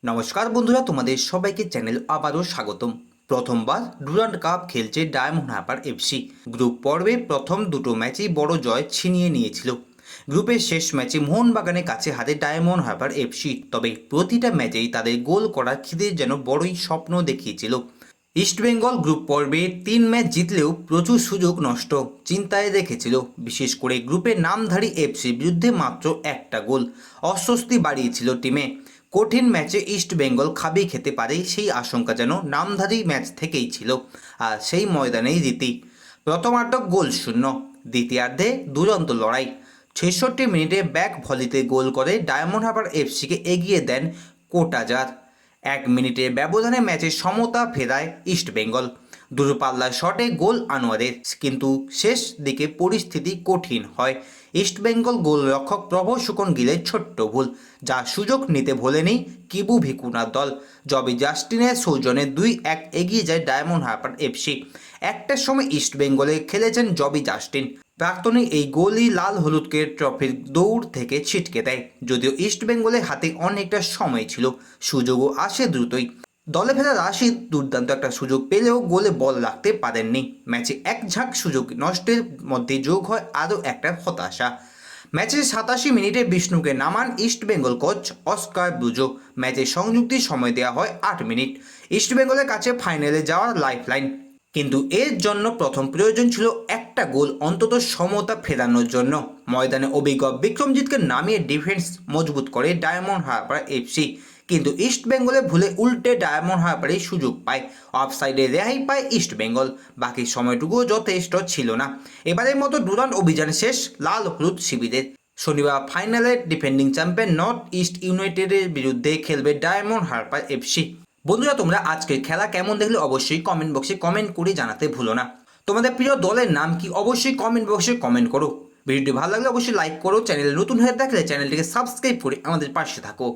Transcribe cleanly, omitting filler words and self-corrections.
নমস্কার বন্ধুরা, তোমাদের সবাইকে চ্যানেল আবারও স্বাগতম। প্রথমবার ডুরান্ড কাপ খেলছে ডায়মন্ড হারবার এফসি। গ্রুপ পর্বে প্রথম দুটো ম্যাচেই বড় জয় ছিনিয়ে নিয়েছিল। গ্রুপের শেষ ম্যাচে মোহনবাগানের কাছে হারে ডায়মন্ড হারবার এফসি, তবে প্রতিটা ম্যাচেই তাদের গোল করার খিদে যেন বড়ই স্বপ্ন দেখিয়েছিল। ইস্টবেঙ্গল গ্রুপ পর্বে 3 ম্যাচ জিতলেও প্রচুর সুযোগ নষ্ট চিন্তায় রেখেছিল। বিশেষ করে গ্রুপের নামধারী এফসির বিরুদ্ধে মাত্র একটা গোল অস্বস্তি বাড়িয়েছিল টিমে। কঠিন ম্যাচে ইস্টবেঙ্গল খাবি খেতে পারে সেই আশঙ্কা যেন নামধারী ম্যাচ থেকেই ছিল, আর সেই ময়দানেই রীতি। প্রথমার্ধ গোল শূন্য, দ্বিতীয়ার্ধে দুরন্ত লড়াই। 66 মিনিটে ব্যাক ভলিতে গোল করে ডায়মন্ড হারবার এফসিকে এগিয়ে দেন কোটাজার। 1 মিনিটের ব্যবধানে ম্যাচে সমতা ফেরায় ইস্টবেঙ্গল। দূরপাল্লার শটে গোল আনোয়ারের, কিন্তু শেষ দিকে পরিস্থিতি কঠিন হয়। ইস্টবেঙ্গল গোলরক্ষক প্রভু সুকন গিলের ছোট্ট ভুল, যা সুযোগ নিতে ভোলেনি কিবু ভিকুনার দল। জবি জাস্টিনের সৌজন্যে 2-1 এগিয়ে যায় ডায়মন্ড হারবার এফসি। একটার সময় ইস্টবেঙ্গলে খেলেছেন জবি জাস্টিন। প্রাক্তনী এই গোলই লাল হলুদকে ট্রফির দৌড় থেকে ছিটকে দেয়। যদিও ইস্টবেঙ্গলের হাতে অনেকটা সময় ছিল, সুযোগও আসে দ্রুতই। দলে ফেরা রাশিদ দুর্দান্ত একটা সুযোগ পেলেও গোলে বল রাখতে পারেননি। ম্যাচে এক ঝাঁক সুযোগ নষ্টের মধ্যে যোগ হয় আরও একটা হতাশা। ম্যাচের 87 মিনিটে বিষ্ণুকে নামান ইস্টবেঙ্গল কোচ অস্কার ব্রুজো। ম্যাচের সংযুক্তির সময় দেওয়া হয় 8 মিনিট। ইস্টবেঙ্গলের কাছে ফাইনালে যাওয়ার লাইফলাইন, কিন্তু এর জন্য প্রথম প্রয়োজন ছিল একটা গোল, অন্তত সমতা ফেরানোর জন্য। ময়দানে অভিজ্ঞ বিক্রমজিৎকে নামিয়ে ডিফেন্স মজবুত করে ডায়মন্ড হারবার এফসি, কিন্তু ইস্টবেঙ্গলে ভুলে উল্টে ডায়মন্ড হারবারেই সুযোগ পায়। অফসাইডে রেহাই পায় ইস্টবেঙ্গল, বাকি সময়টুকুও যথেষ্ট ছিল না। এবারের মতো ডুরান্ড অভিযান শেষ লাল হলুদ শিবিরের। শনিবার ফাইনালে ডিফেন্ডিং চ্যাম্পিয়ন নর্থ ইস্ট ইউনাইটেডের বিরুদ্ধে খেলবে ডায়মন্ড হারবার এফসি। বন্ধুরা, তোমরা আজকের খেলা কেমন দেখলে অবশ্যই কমেন্ট বক্সে কমেন্ট করে জানাতে ভুলো না। তোমাদের প্রিয় দলের নাম কি অবশ্যই কমেন্ট বক্সে কমেন্ট করো। ভিডিওটি ভালো লাগলে অবশ্যই লাইক করো। চ্যানেলে নতুন হয়ে থাকলে চ্যানেলটিকে সাবস্ক্রাইব করে আমাদের পাশে থাকো।